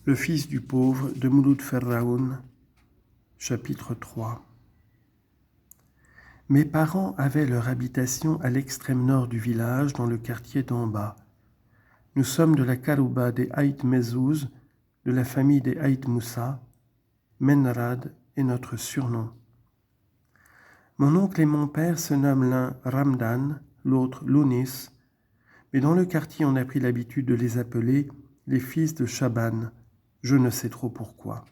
Le fils du pauvre de Mouloud Ferraoun, chapitre 3. Mes parents avaient leur habitation à l'extrême nord du village, dans le quartier d'en bas. Nous sommes de la Karouba des Haït Mezouz, de la famille des Haït Moussa. Menrad est notre surnom. Mon oncle et mon père se nomment l'un Ramdan, l'autre Lounis, mais dans le quartier on a pris l'habitude de les appeler les fils de Chaban, je ne sais trop pourquoi.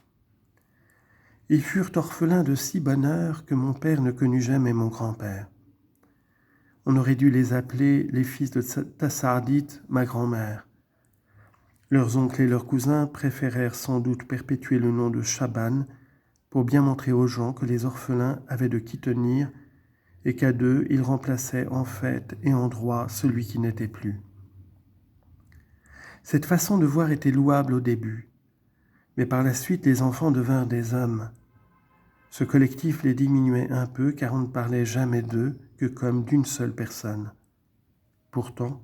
Ils furent orphelins de si bonne heure que mon père ne connut jamais mon grand-père. On aurait dû les appeler les fils de Tassardit, ma grand-mère. Leurs oncles et leurs cousins préférèrent sans doute perpétuer le nom de Chaban pour bien montrer aux gens que les orphelins avaient de qui tenir et qu'à deux, ils remplaçaient en fait et en droit celui qui n'était plus. Cette façon de voir était louable au début, mais par la suite les enfants devinrent des hommes. Ce collectif les diminuait un peu car on ne parlait jamais d'eux que comme d'une seule personne. Pourtant,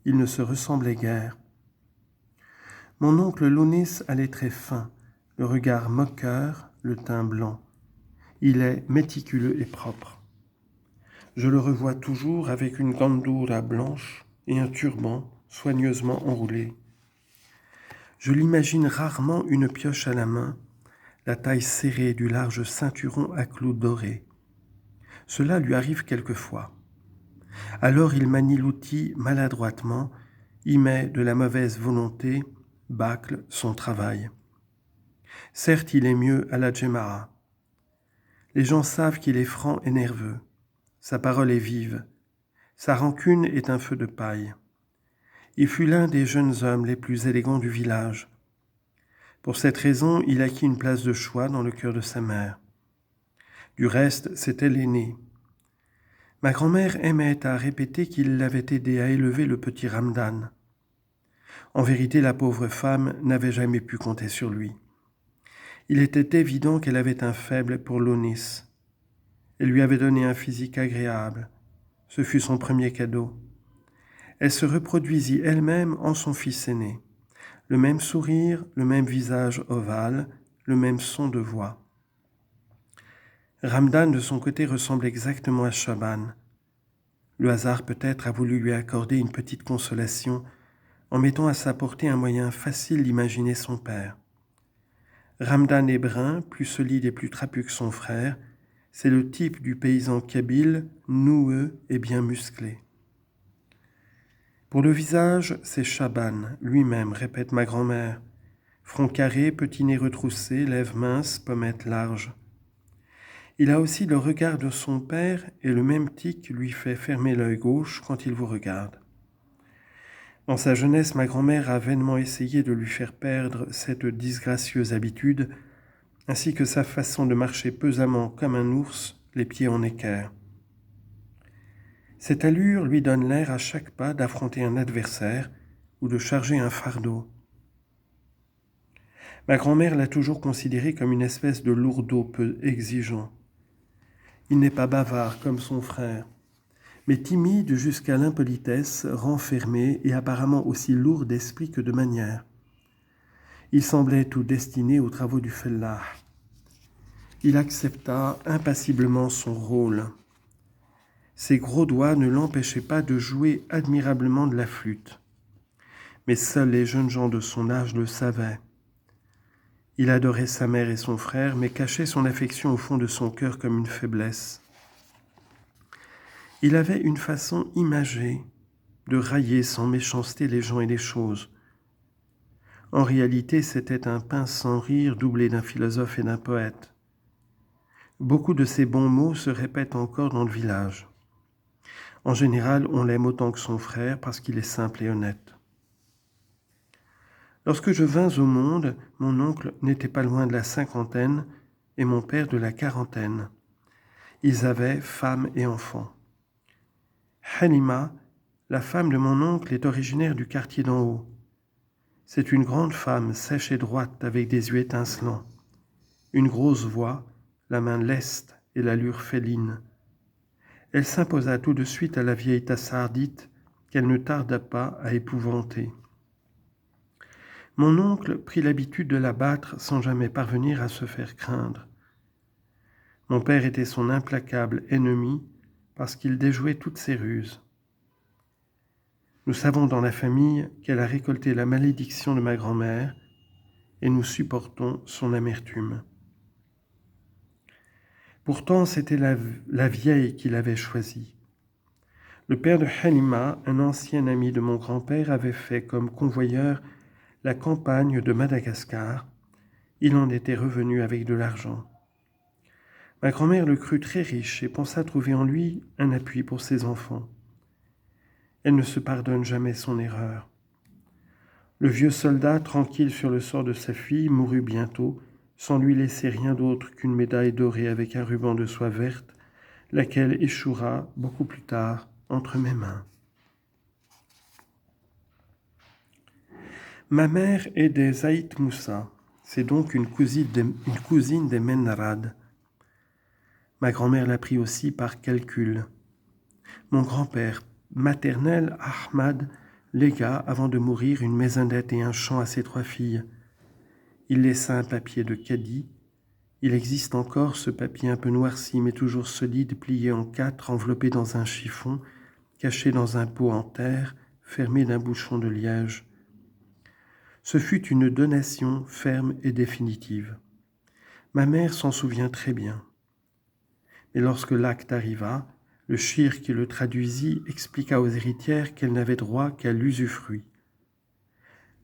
ils ne se ressemblaient guère. Mon oncle Lounis a les traits fins, le regard moqueur, le teint blanc. Il est méticuleux et propre. Je le revois toujours avec une gandoura blanche et un turban soigneusement enroulé. Je l'imagine rarement une pioche à la main, la taille serrée du large ceinturon à clous dorés. Cela lui arrive quelquefois. Alors il manie l'outil maladroitement, y met de la mauvaise volonté, bâcle son travail. Certes, il est mieux à la Djemara. Les gens savent qu'il est franc et nerveux. Sa parole est vive. Sa rancune est un feu de paille. Il fut l'un des jeunes hommes les plus élégants du village. Pour cette raison, il acquit une place de choix dans le cœur de sa mère. Du reste, c'était l'aîné. Ma grand-mère aimait à répéter qu'il l'avait aidé à élever le petit Ramdan. En vérité, la pauvre femme n'avait jamais pu compter sur lui. Il était évident qu'elle avait un faible pour Lounis. Elle lui avait donné un physique agréable. Ce fut son premier cadeau. Elle se reproduisit elle-même en son fils aîné. Le même sourire, le même visage ovale, le même son de voix. Ramdan, de son côté, ressemble exactement à Chaban. Le hasard peut-être a voulu lui accorder une petite consolation en mettant à sa portée un moyen facile d'imaginer son père. Ramdan est brun, plus solide et plus trapu que son frère. C'est le type du paysan kabyle, noueux et bien musclé. Pour le visage, c'est Chaban, lui-même, répète ma grand-mère. Front carré, petit nez retroussé, lèvres minces, pommettes larges. Il a aussi le regard de son père et le même tic lui fait fermer l'œil gauche quand il vous regarde. Dans sa jeunesse, ma grand-mère a vainement essayé de lui faire perdre cette disgracieuse habitude, ainsi que sa façon de marcher pesamment comme un ours, les pieds en équerre. Cette allure lui donne l'air à chaque pas d'affronter un adversaire ou de charger un fardeau. Ma grand-mère l'a toujours considéré comme une espèce de lourdeau peu exigeant. Il n'est pas bavard comme son frère, mais timide jusqu'à l'impolitesse, renfermé et apparemment aussi lourd d'esprit que de manières. Il semblait tout destiné aux travaux du fellah. Il accepta impassiblement son rôle. Ses gros doigts ne l'empêchaient pas de jouer admirablement de la flûte. Mais seuls les jeunes gens de son âge le savaient. Il adorait sa mère et son frère, mais cachait son affection au fond de son cœur comme une faiblesse. Il avait une façon imagée de railler sans méchanceté les gens et les choses. En réalité, c'était un pince sans rire doublé d'un philosophe et d'un poète. Beaucoup de ces bons mots se répètent encore dans le village. En général, on l'aime autant que son frère parce qu'il est simple et honnête. Lorsque je vins au monde, mon oncle n'était pas loin de la cinquantaine et mon père de la quarantaine. Ils avaient femme et enfants. Halima, la femme de mon oncle, est originaire du quartier d'en haut. C'est une grande femme, sèche et droite, avec des yeux étincelants. Une grosse voix, la main leste et l'allure féline. Elle s'imposa tout de suite à la vieille tassardite qu'elle ne tarda pas à épouvanter. Mon oncle prit l'habitude de la battre sans jamais parvenir à se faire craindre. Mon père était son implacable ennemi parce qu'il déjouait toutes ses ruses. Nous savons dans la famille qu'elle a récolté la malédiction de ma grand-mère et nous supportons son amertume. Pourtant, c'était la vieille qui l'avait choisie. Le père de Halima, un ancien ami de mon grand-père, avait fait comme convoyeur la campagne de Madagascar. Il en était revenu avec de l'argent. Ma grand-mère le crut très riche et pensa trouver en lui un appui pour ses enfants. Elle ne se pardonne jamais son erreur. Le vieux soldat, tranquille sur le sort de sa fille, mourut bientôt, sans lui laisser rien d'autre qu'une médaille dorée avec un ruban de soie verte, laquelle échouera beaucoup plus tard entre mes mains. Ma mère est des Zaït Moussa, c'est donc une cousine des Menrad. Ma grand-mère l'apprit aussi par calcul. Mon grand-père maternel, Ahmad, légua, avant de mourir, une maisonnette et un champ à ses 3 filles. Il laissa un papier de cadi. Il existe encore ce papier un peu noirci, mais toujours solide, plié en 4, enveloppé dans un chiffon, caché dans un pot en terre, fermé d'un bouchon de liège. Ce fut une donation ferme et définitive. Ma mère s'en souvient très bien. Mais lorsque l'acte arriva, le shir qui le traduisit expliqua aux héritières qu'elles n'avaient droit qu'à l'usufruit.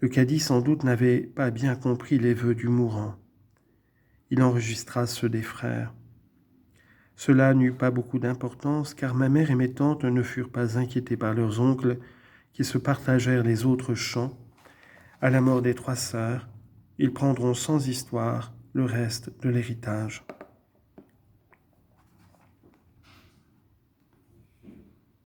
Le cadi sans doute n'avait pas bien compris les vœux du mourant. Il enregistra ceux des frères. Cela n'eut pas beaucoup d'importance car ma mère et mes tantes ne furent pas inquiétées par leurs oncles qui se partagèrent les autres champs. À la mort des 3 sœurs, ils prendront sans histoire le reste de l'héritage.